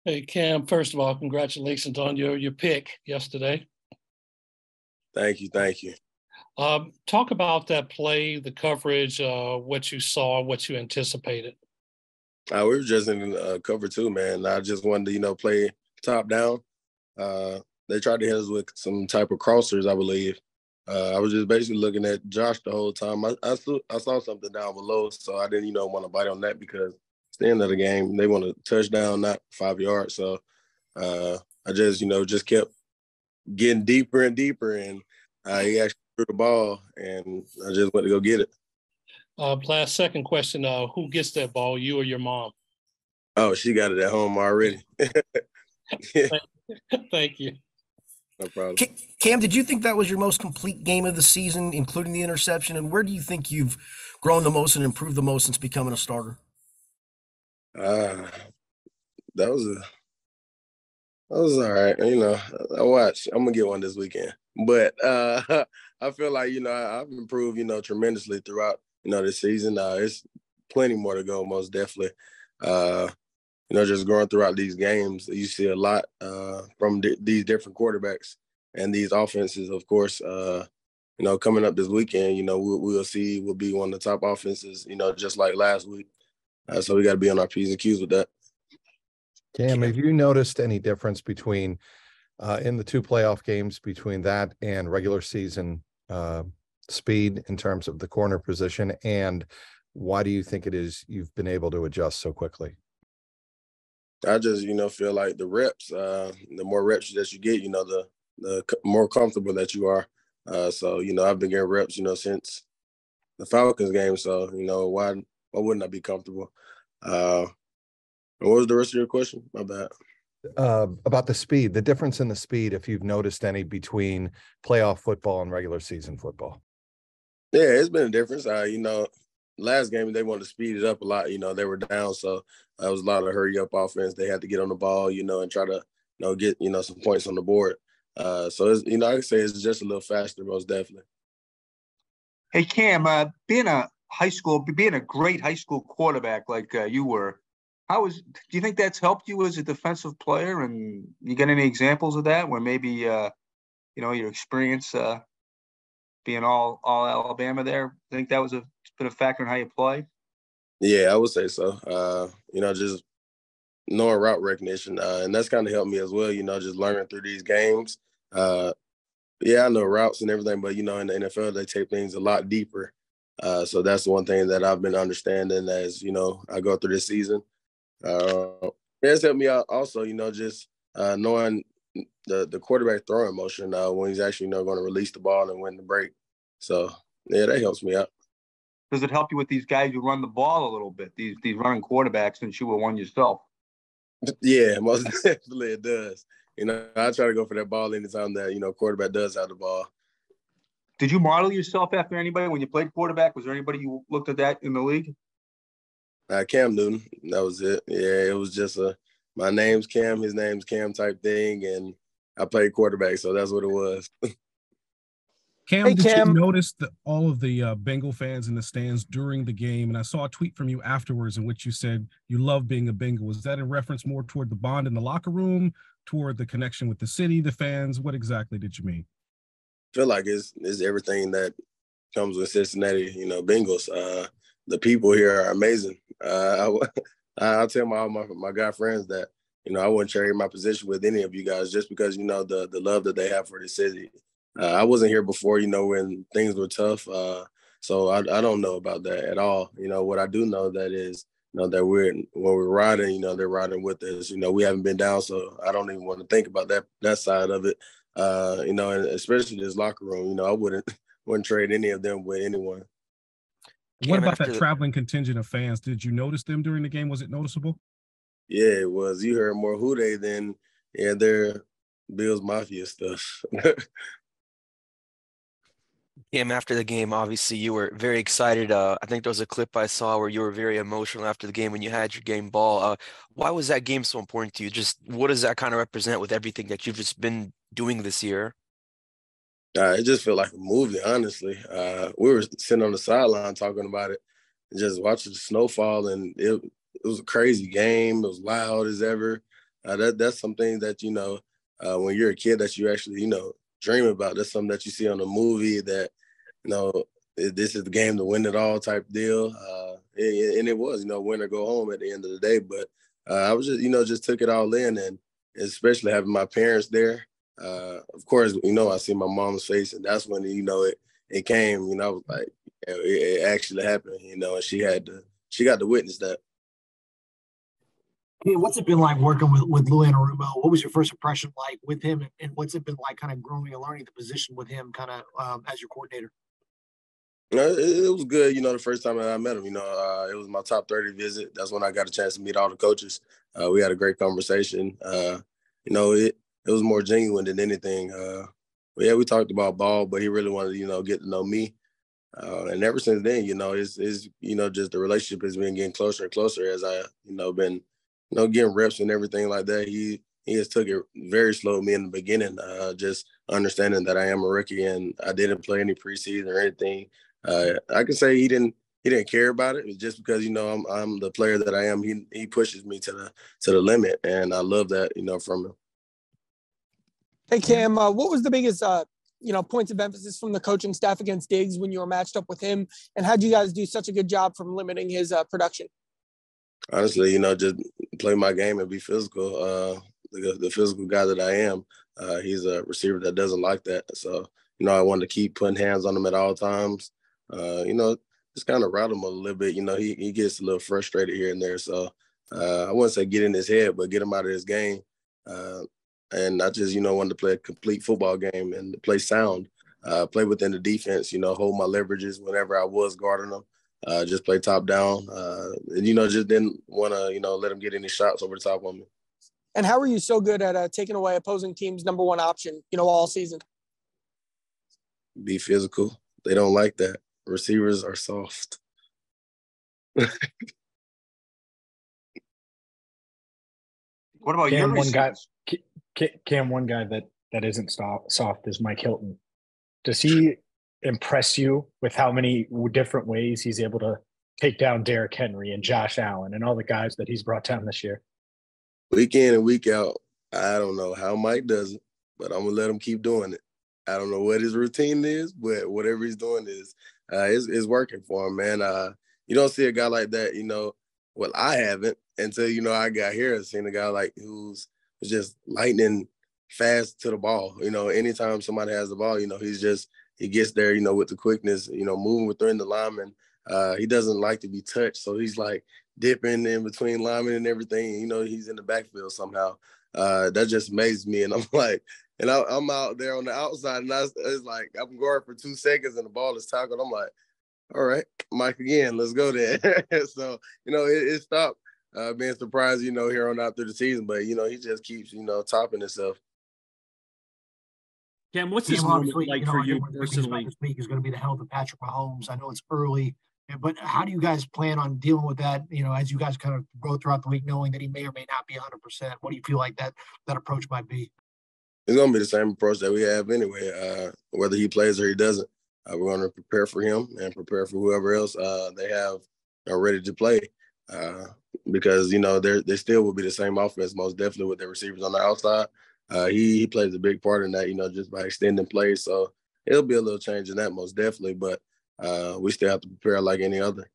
Hey, Cam, first of all, congratulations on your pick yesterday. Thank you. Thank you. Talk about that play, the coverage, what you saw, what you anticipated. We were just in cover two, man. I just wanted to, play top down. They tried to hit us with some type of crossers, I believe. I was just basically looking at Josh the whole time. I saw something down below, so I didn't, want to bite on that because it's the end of the game. They want a touchdown, not 5 yards. So I just kept getting deeper and deeper, and he actually threw the ball, and I just went to go get it. Second question, who gets that ball, you or your mom? Oh, she got it at home already. Thank you. No problem. Cam, did you think that was your most complete game of the season, including the interception? And where do you think you've grown the most and improved the most since becoming a starter? That was all right. I watched. I'm gonna get one this weekend, but I feel like I've improved tremendously throughout this season. It's plenty more to go, most definitely. Just going throughout these games, you see a lot from these different quarterbacks and these offenses. Of course, coming up this weekend, we'll see we'll be one of the top offenses. Just like last week. So we got to be on our P's and Q's with that. Cam, have you noticed any difference between in the two playoff games between that and regular season speed in terms of the corner position? And why do you think it is you've been able to adjust so quickly? I just, feel like the reps, the more reps that you get, the more comfortable that you are. So, I've been getting reps, since the Falcons game. So, why wouldn't I be comfortable? What was the rest of your question? My bad. About the speed, the difference in the speed, if you've noticed any between playoff football and regular season football. Yeah, it's been a difference. Last game they wanted to speed it up a lot. They were down, so it was a lot of hurry up offense. They had to get on the ball, and try to, get some points on the board. So it's, I can say it's just a little faster, most definitely. Hey Cam, being a great high school quarterback like you were, do you think that's helped you as a defensive player? And you got any examples of that where maybe your experience being all Alabama there? I think that was been a factor in how you play. Yeah, I would say so. Just knowing route recognition, and that's kind of helped me as well. Just learning through these games. Yeah, I know routes and everything, but in the NFL they take things a lot deeper. So that's one thing that I've been understanding as I go through this season. It's helped me out also. Just knowing the quarterback throwing motion when he's actually going to release the ball and win the break. So yeah, that helps me out. Does it help you with these guys who run the ball a little bit? These running quarterbacks, since you were one yourself. Yeah, most definitely it does. I try to go for that ball anytime that quarterback does have the ball. Did you model yourself after anybody when you played quarterback? Was there anybody you looked at that in the league? Cam Newton, that was it. Yeah, it was just my name's Cam, his name's Cam type thing, and I played quarterback, so that's what it was. Cam, did you notice all of the Bengal fans in the stands during the game? And I saw a tweet from you afterwards in which you said you love being a Bengal. Was that in reference more toward the bond in the locker room, toward the connection with the city, the fans? What exactly did you mean? I feel like it's everything that comes with Cincinnati, Bengals. The people here are amazing. I tell my guy friends that, I wouldn't trade my position with any of you guys just because, the love that they have for the city. I wasn't here before, when things were tough. So I don't know about that at all. What I do know that is, that when we're riding, they're riding with us. We haven't been down, so I don't even want to think about that side of it. And especially this locker room, I wouldn't trade any of them with anyone. What about that traveling contingent of fans? Did you notice them during the game? Was it noticeable? Yeah, it was. You heard more Who Dey than their Bills Mafia stuff. Cam, after the game, obviously you were very excited. I think there was a clip I saw where you were very emotional after the game when you had your game ball. Why was that game so important to you? Just what does that kind of represent with everything that you've just been doing this year? It just felt like a movie, honestly. We were sitting on the sideline talking about it and just watching the snowfall, and it was a crazy game. It was loud as ever. That's something that, when you're a kid that you actually, dream about. That's something that you see on a movie that, this is the game to win it all type deal. And it was, win or go home at the end of the day. But I was just took it all in, and especially having my parents there. Of course, I see my mom's face, and that's when, it came, I was like, it actually happened, and she got to witness that. Yeah, what's it been like working with Lou Anarumo? What was your first impression like with him, and what's it been like kind of growing and learning the position with him kind of as your coordinator? It was good, the first time that I met him. It was my top 30 visit. That's when I got a chance to meet all the coaches. We had a great conversation. It was more genuine than anything. But yeah, we talked about ball, but he really wanted to, get to know me. And ever since then, it's just the relationship has been getting closer and closer as I, been getting reps and everything like that. He has took it very slow with me in the beginning, just understanding that I am a rookie and I didn't play any preseason or anything. I can say he didn't care about it. It's just because, I'm the player that I am. He pushes me to the limit, and I love that, from him. Hey, Cam, what was the biggest, points of emphasis from the coaching staff against Diggs when you were matched up with him? And how'd you guys do such a good job from limiting his production? Honestly, just play my game and be physical. The physical guy that I am, he's a receiver that doesn't like that. So, I wanted to keep putting hands on him at all times. Just kind of rattle him a little bit. He gets a little frustrated here and there. So I wouldn't say get in his head, but get him out of his game. And I just, wanted to play a complete football game and play sound, play within the defense, hold my leverages whenever I was guarding them. Just play top down, and just didn't want to let him get any shots over the top on me. And how are you so good at taking away opposing teams' number one option, all season? Be physical. They don't like that. Receivers are soft. What about Cam, your one guy? receivers? Cam, one guy that isn't soft is Mike Hilton. Does he impress you with how many different ways he's able to take down Derrick Henry and Josh Allen and all the guys that he's brought down this year? Week in and week out, I don't know how Mike does it, but I'm going to let him keep doing it. I don't know what his routine is, but whatever he's doing is working for him, man. You don't see a guy like that, well, I haven't until, I got here and seen a guy like who's just lightning fast to the ball. Anytime somebody has the ball, he gets there, with the quickness, moving within the lineman. He doesn't like to be touched. So he's like dipping in between linemen and everything. He's in the backfield somehow. That just amazes me. And I'm like, and I'm out there on the outside, and it's like I'm guarding for 2 seconds and the ball is tackled. I'm like, all right, Mike again, let's go there. So, it stopped being surprised, here on out through the season. But, he just keeps, topping himself. Cam, what's this moment like for you personally? This week is going to be the health of Patrick Mahomes. I know it's early, but how do you guys plan on dealing with that, as you guys kind of go throughout the week, knowing that he may or may not be 100%? What do you feel like that approach might be? It's going to be the same approach that we have anyway, whether he plays or he doesn't. We're going to prepare for him and prepare for whoever else they have ready to play because, they still will be the same offense, most definitely with their receivers on the outside. He plays a big part in that, just by extending plays. So it'll be a little change in that, most definitely, but we still have to prepare like any other.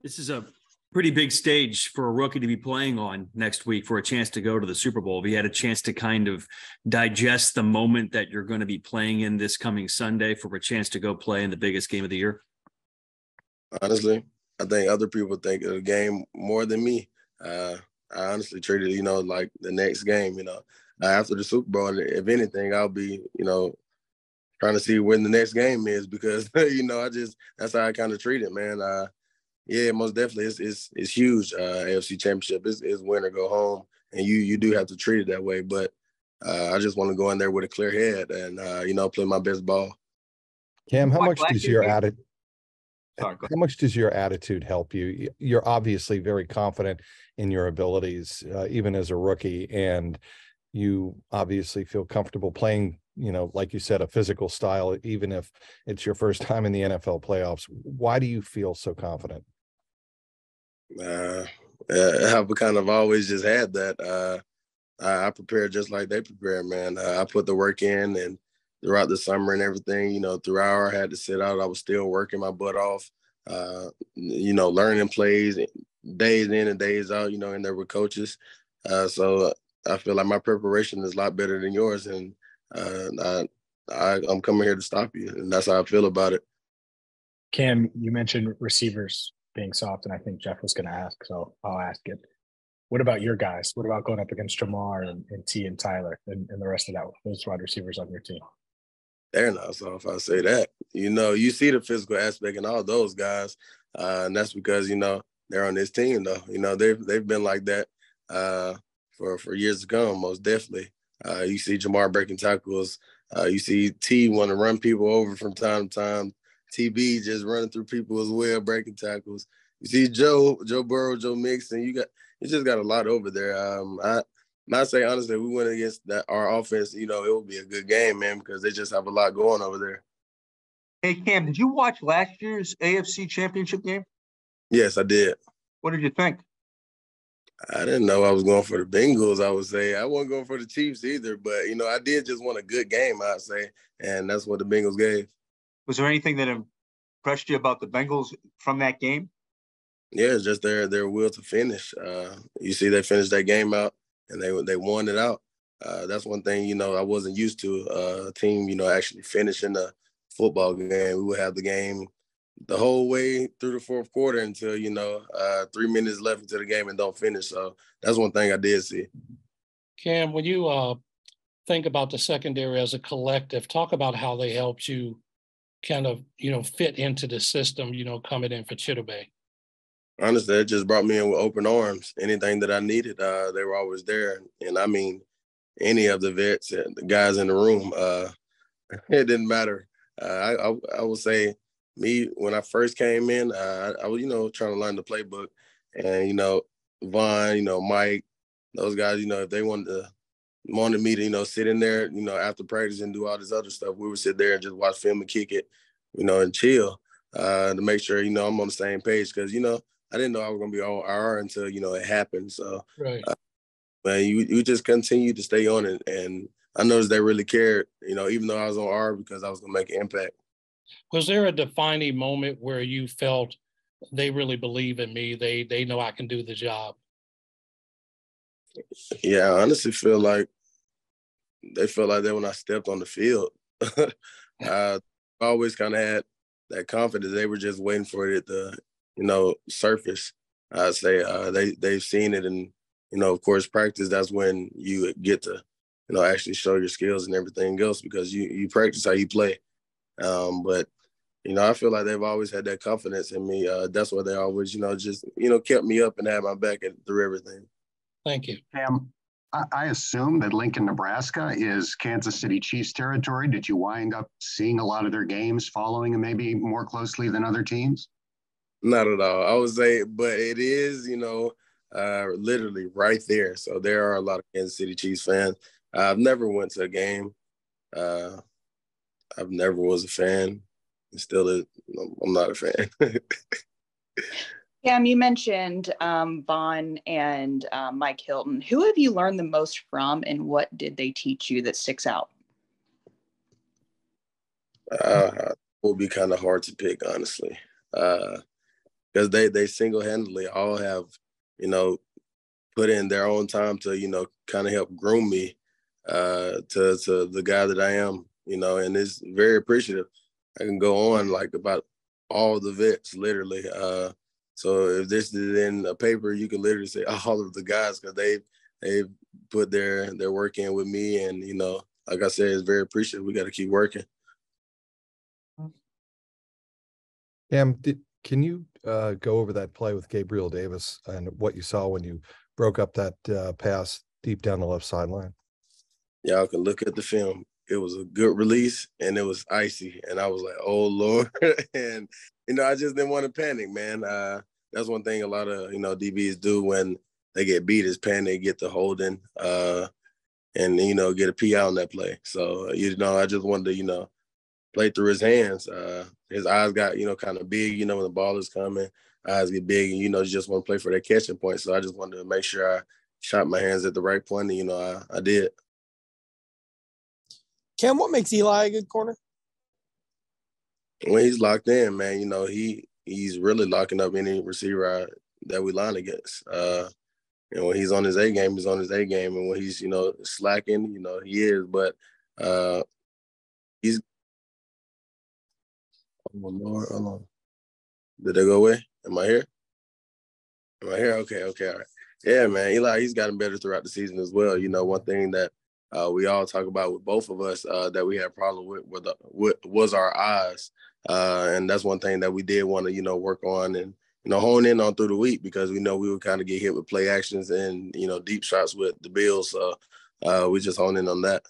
This is a pretty big stage for a rookie to be playing on next week for a chance to go to the Super Bowl. Have you had a chance to kind of digest the moment that you're going to be playing in this coming Sunday for a chance to go play in the biggest game of the year? Honestly, I think other people think of the game more than me. I honestly treat it, like the next game, after the Super Bowl. If anything, I'll be, trying to see when the next game is because, that's how I kind of treat it, man. Yeah, most definitely. It's huge. AFC Championship is win or go home, and you do have to treat it that way. But I just want to go in there with a clear head and play my best ball. Cam, how much does your attitude help you? You're obviously very confident in your abilities, even as a rookie, and you obviously feel comfortable playing, like you said, a physical style, even if it's your first time in the NFL playoffs. Why do you feel so confident? I've kind of always just had that. I prepare just like they prepare, man. I put the work in, and throughout the summer and everything, throughout I had to sit out. I was still working my butt off, learning plays days in and days out, in there with coaches. So I feel like my preparation is a lot better than yours, and I'm coming here to stop you, and that's how I feel about it. Cam, you mentioned receivers being soft, and I think Jeff was going to ask, so I'll ask it. What about your guys? What about going up against Jamar and T and Tyler and the rest of those wide receivers on your team? They're not soft, I'll say that. You see the physical aspect in all those guys, and that's because, they're on this team, though. They've been like that for years to come, most definitely. You see Jamar breaking tackles. You see T want to run people over from time to time. TB just running through people as well, breaking tackles. You see Joe Burrow, Joe Mixon. You just got a lot over there. I say honestly, we went against our offense. It would be a good game, man, because they just have a lot going over there. Hey Cam, did you watch last year's AFC Championship game? Yes, I did. What did you think? I didn't know I was going for the Bengals, I would say. I wasn't going for the Chiefs either, but, I did just want a good game, I'd say, and that's what the Bengals gave. Was there anything that impressed you about the Bengals from that game? Yeah, it's just their will to finish. You see they finished that game out, and they won it out. That's one thing, I wasn't used to, a team, actually finishing the football game. We would have the game the whole way through the fourth quarter until, 3 minutes left into the game and don't finish. So that's one thing I did see. Cam, when you think about the secondary as a collective, talk about how they helped you kind of, fit into the system, coming in for Chittaway. Honestly, it just brought me in with open arms. Anything that I needed, they were always there. And I mean, any of the vets, the guys in the room, it didn't matter. I would say me, when I first came in, I was, trying to learn the playbook. And, Vaughn, Mike, those guys, if they wanted me to, sit in there, after practice and do all this other stuff, we would sit there and just watch film and kick it, and chill to make sure, I'm on the same page. Because, I didn't know I was going to be on IR until, it happened. So, right. But you just continue to stay on it. And I noticed they really cared, even though I was on IR, because I was going to make an impact. Was there a defining moment where you felt they really believe in me? They know I can do the job? Yeah, I honestly feel like they felt like that when I stepped on the field. I always kind of had that confidence. They were just waiting for it to, surface. I'd say they've seen it, and of course, practice. That's when you get to, actually show your skills and everything else, because you practice how you play. But I feel like they've always had that confidence in me. That's why they always, just kept me up and had my back through everything. Thank you. Cam, I assume that Lincoln, Nebraska is Kansas City Chiefs territory. Did you wind up seeing a lot of their games, following them maybe more closely than other teams? Not at all. I would say, but it is, literally right there. So there are a lot of Kansas City Chiefs fans. I've never went to a game. I've never was a fan. I'm not a fan. Cam, you mentioned Vaughn and Mike Hilton. Who have you learned the most from, and what did they teach you that sticks out? It will be kind of hard to pick, honestly, because they single-handedly all have, put in their own time to, kind of help groom me to the guy that I am, and it's very appreciative. I can go on like about all the vets, literally. So if this is in a paper, you can literally say all of the guys, because they've put their work in with me, and like I said, it's very appreciative. We got to keep working. Can you go over that play with Gabriel Davis and what you saw when you broke up that pass deep down the left sideline? Y'all can look at the film. It was a good release, and it was icy, and I was like, "Oh Lord!" And I just didn't want to panic, man. That's one thing a lot of DBs do when they get beat, is panic, get the holding, and get a PI on that play. So I just wanted to play through his hands. His eyes got kind of big, when the ball is coming. eyes get big, and you just want to play for that catching point. So I just wanted to make sure I shot my hands at the right point, and I did. Cam, what makes Eli a good corner? When he's locked in, man, he's really locking up any receiver that we line against. And when he's on his A game, he's on his A game, and when he's slacking, he is. But he's. Oh Lord, hold on. Did they go away? Am I here? Am I here? Okay, all right. Yeah, man, Eli, he's gotten better throughout the season as well. One thing that we all talk about with both of us that we had problem with was our eyes. And that's one thing that we did want to, work on and, hone in on through the week, because we know we would kind of get hit with play actions and, deep shots with the Bills. So we just hone in on that.